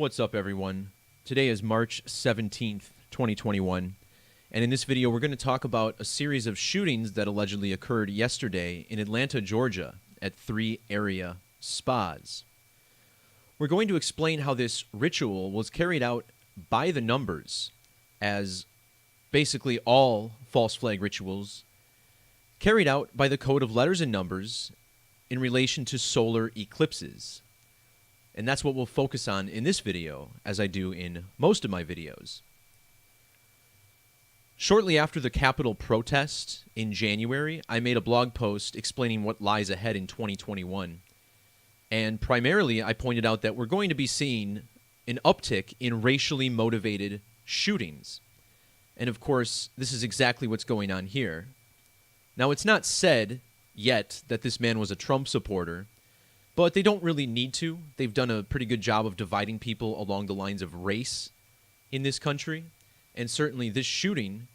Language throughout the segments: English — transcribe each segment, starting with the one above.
What's up, everyone? Today is March 17th, 2021, and in this video we're going to talk about a series of shootings that allegedly occurred yesterday in Atlanta, Georgia at 3 area spas. We're going to explain how this ritual was carried out by the numbers, as basically all false flag rituals carried out by the code of letters and numbers in relation to solar eclipses. And that's what we'll focus on in this video, as I do in most of my videos. Shortly after the Capitol protest in January, I made a blog post explaining what lies ahead in 2021. And primarily, I pointed out that we're going to be seeing an uptick in racially motivated shootings. And of course, this is exactly what's going on here. Now, it's not said yet that this man was a Trump supporter, but they don't really need to. They've done a pretty good job of dividing people along the lines of race in this country. And certainly this shooting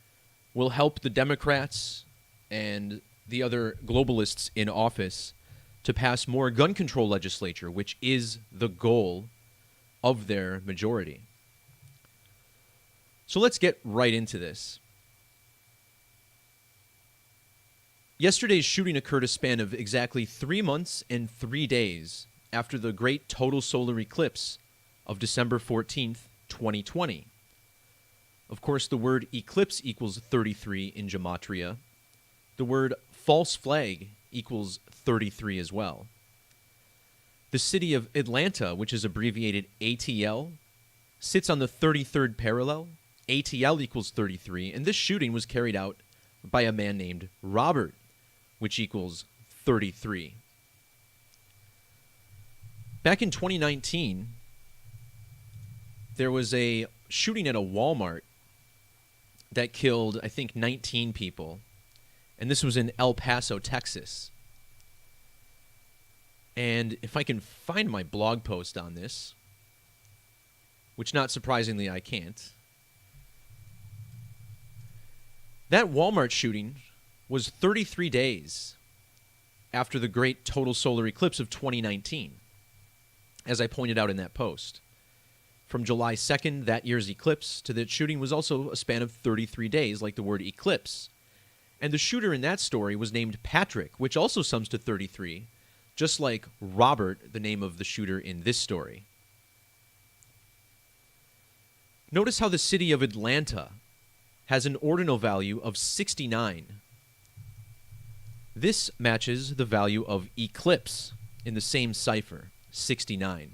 will help the Democrats and the other globalists in office to pass more gun control legislation, which is the goal of their majority. So let's get right into this. Yesterday's shooting occurred a span of exactly 3 months and 3 days after the great total solar eclipse of December 14th, 2020. Of course, the word eclipse equals 33 in Gematria. The word false flag equals 33 as well. The city of Atlanta, which is abbreviated ATL, sits on the 33rd parallel. ATL equals 33, and this shooting was carried out by a man named Robert, which equals 33. Back in 2019, there was a shooting at a Walmart that killed, I think, 19 people. And this was in El Paso, Texas. And if I can find my blog post on this, which not surprisingly I can't, that Walmart shooting was 33 days after the great total solar eclipse of 2019, as I pointed out in that post. From July 2nd, that year's eclipse, to that shooting was also a span of 33 days, like the word eclipse. And the shooter in that story was named Patrick, which also sums to 33, just like Robert, the name of the shooter in this story. Notice how the city of Atlanta has an ordinal value of 69. This matches the value of eclipse in the same cipher, 69.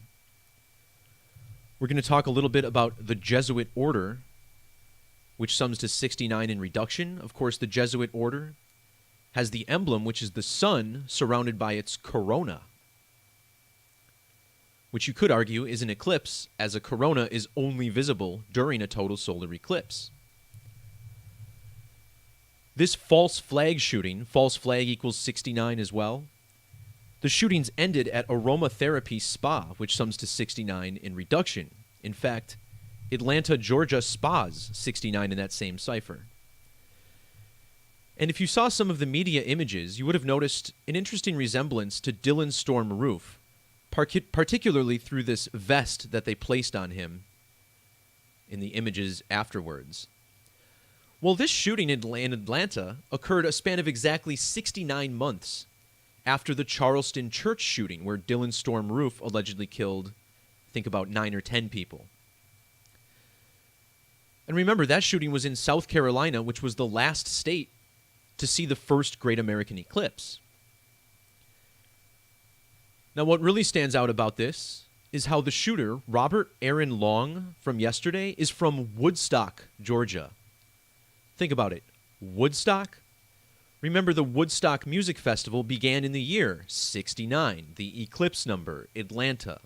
We're going to talk a little bit about the Jesuit order, which sums to 69 in reduction. Of course, the Jesuit order has the emblem, which is the sun surrounded by its corona, which you could argue is an eclipse, as a corona is only visible during a total solar eclipse. This false flag shooting, false flag equals 69 as well. The shootings ended at Aromatherapy Spa, which sums to 69 in reduction. In fact, Atlanta, Georgia spas 69 in that same cipher. And if you saw some of the media images, you would have noticed an interesting resemblance to Dylan Storm Roof, particularly through this vest that they placed on him in the images afterwards. Well, this shooting in Atlanta occurred a span of exactly 69 months after the Charleston church shooting, where Dylan Storm Roof allegedly killed, I think, about 9 or 10 people. And remember, that shooting was in South Carolina, which was the last state to see the first great American eclipse. Now, what really stands out about this is how the shooter, Robert Aaron Long from yesterday, is from Woodstock, Georgia. Think about it. Woodstock? Remember, the Woodstock Music Festival began in the year 69. The eclipse number, Atlanta.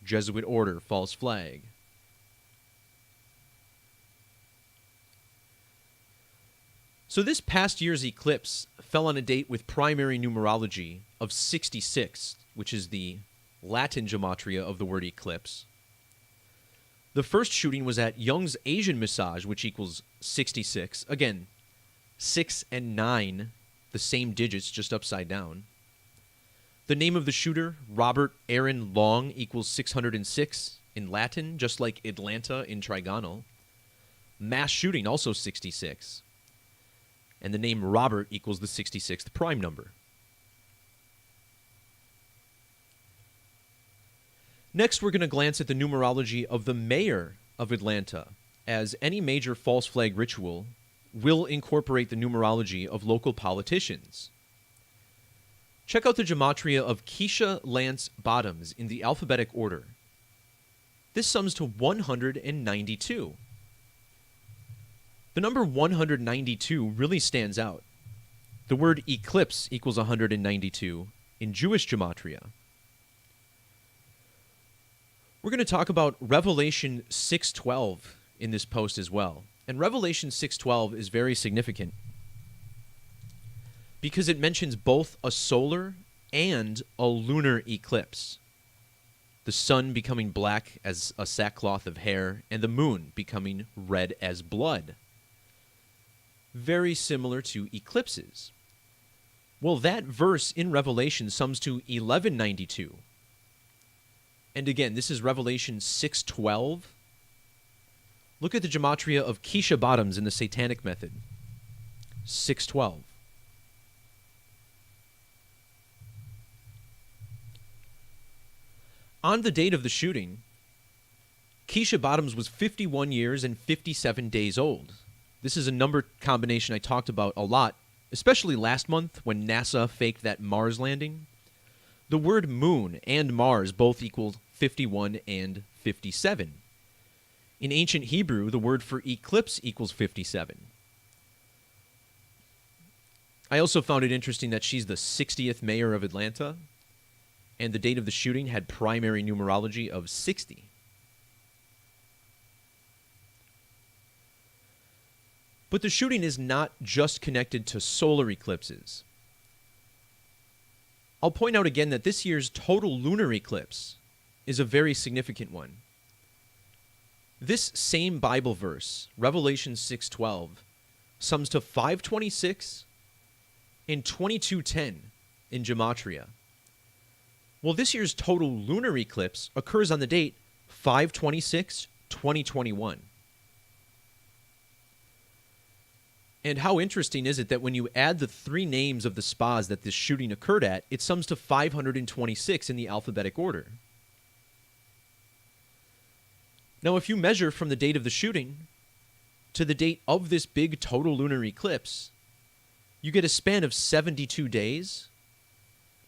Jesuit order, false flag. So this past year's eclipse fell on a date with primary numerology of 66, which is the Latin gematria of the word eclipse. The first shooting was at Young's Asian Massage, which equals 66. Again, 6 and 9, the same digits, just upside down. The name of the shooter, Robert Aaron Long, equals 606. in Latin, just like Atlanta in Trigonal. Mass shooting, also 66. And the name Robert equals the 66th prime number. Next, we're going to glance at the numerology of the mayor of Atlanta, as any major false flag ritual will incorporate the numerology of local politicians. Check out the gematria of Keisha Lance Bottoms in the alphabetic order. This sums to 192. The number 192 really stands out. The word eclipse equals 192 in Jewish gematria. We're going to talk about Revelation 6:12 in this post as well. And Revelation 6:12 is very significant because it mentions both a solar and a lunar eclipse. The sun becoming black as a sackcloth of hair, and the moon becoming red as blood. Very similar to eclipses. Well, that verse in Revelation sums to 1192. And again, this is Revelation 6:12. Look at the gematria of Keisha Bottoms in the Satanic Method. 6:12. On the date of the shooting, Keisha Bottoms was 51 years and 57 days old. This is a number combination I talked about a lot, especially last month when NASA faked that Mars landing. The word moon and Mars both equal 51 and 57. In ancient Hebrew, the word for eclipse equals 57. I also found it interesting that she's the 60th mayor of Atlanta, and the date of the shooting had primary numerology of 60. But the shooting is not just connected to solar eclipses. I'll point out again that this year's total lunar eclipse is a very significant one. This same Bible verse, Revelation 6:12, sums to 526 and 2210 in Gematria. Well, this year's total lunar eclipse occurs on the date 5/26/2021. And how interesting is it that when you add the three names of the spas that this shooting occurred at, it sums to 526 in the alphabetic order. Now, if you measure from the date of the shooting to the date of this big total lunar eclipse, you get a span of 72 days.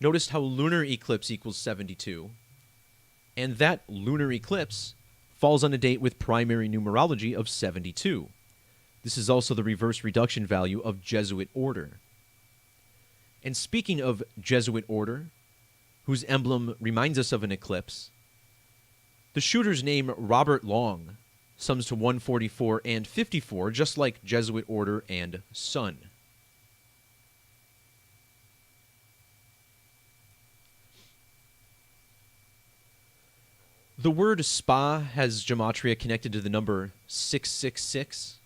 Notice how lunar eclipse equals 72. And that lunar eclipse falls on a date with primary numerology of 72. This is also the reverse reduction value of Jesuit order. And speaking of Jesuit order, whose emblem reminds us of an eclipse, the shooter's name, Robert Long, sums to 144 and 54, just like Jesuit order and sun. The word spa has gematria connected to the number 666.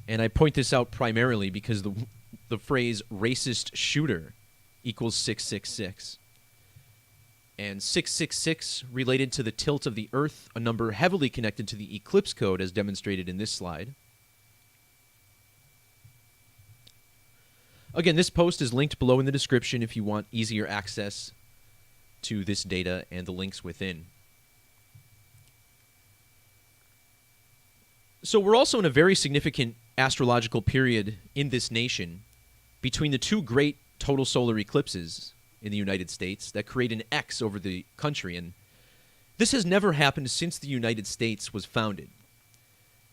And I point this out primarily because the phrase racist shooter equals 666. And 666 related to the tilt of the Earth, a number heavily connected to the eclipse code as demonstrated in this slide. Again, this post is linked below in the description if you want easier access to this data and the links within. So we're also in a very significant astrological period in this nation between the two great total solar eclipses in the United States that create an X over the country. And this has never happened since the United States was founded.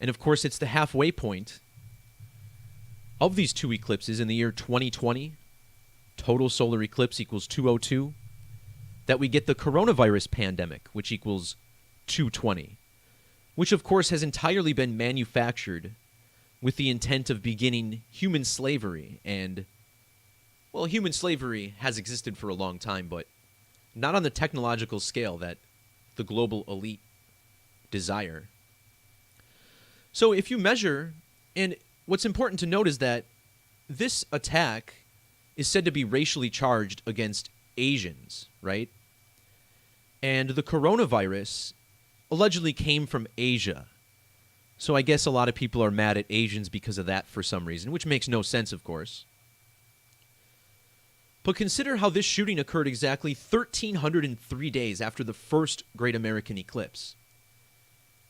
And of course, it's the halfway point of these two eclipses in the year 2020. Total solar eclipse equals 202. That we get the coronavirus pandemic, which equals 220. Which, of course, has entirely been manufactured with the intent of beginning human slavery. And, well, human slavery has existed for a long time, but not on the technological scale that the global elite desire. So if you measure, and what's important to note is that this attack is said to be racially charged against Asians, right? And the coronavirus allegedly came from Asia. So I guess a lot of people are mad at Asians because of that for some reason, which makes no sense, of course. But consider how this shooting occurred exactly 1,303 days after the first Great American Eclipse.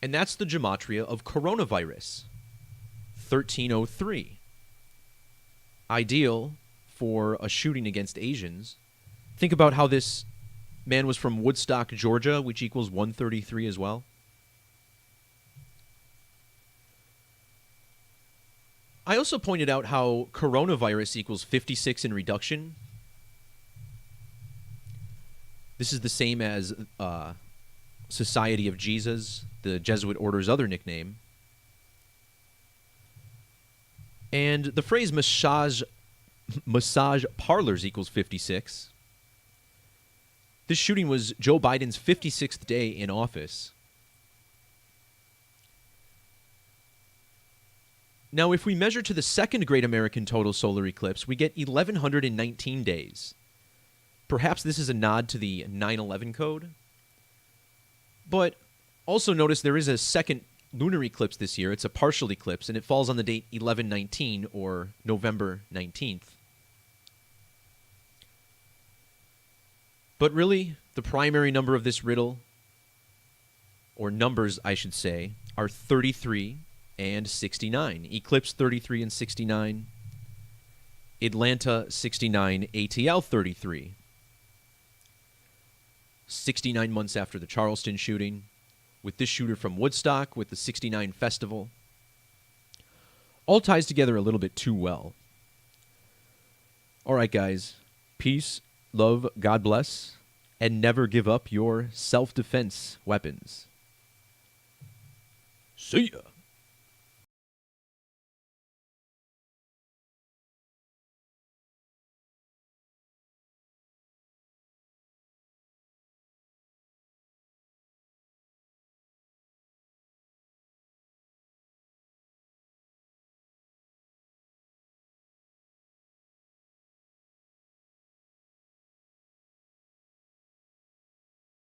And that's the Gematria of coronavirus, 1303. Ideal for a shooting against Asians. Think about how this man was from Woodstock, Georgia, which equals 133 as well. I also pointed out how coronavirus equals 56 in reduction. This is the same as Society of Jesus, the Jesuit order's other nickname. And the phrase massage parlors equals 56. This shooting was Joe Biden's 56th day in office. Now, if we measure to the second Great American Total Solar Eclipse, we get 1,119 days. Perhaps this is a nod to the 9/11 code. But also notice there is a second lunar eclipse this year. It's a partial eclipse, and it falls on the date 11/19, or November 19th. But really, the primary number of this riddle, or numbers, I should say, are 33 and 69. Eclipse 33 and 69. Atlanta 69, ATL 33. 69 months after the Charleston shooting, with this shooter from Woodstock, with the 69 festival. All ties together a little bit too well. All right, guys. Peace, love, God bless, and never give up your self-defense weapons. See ya.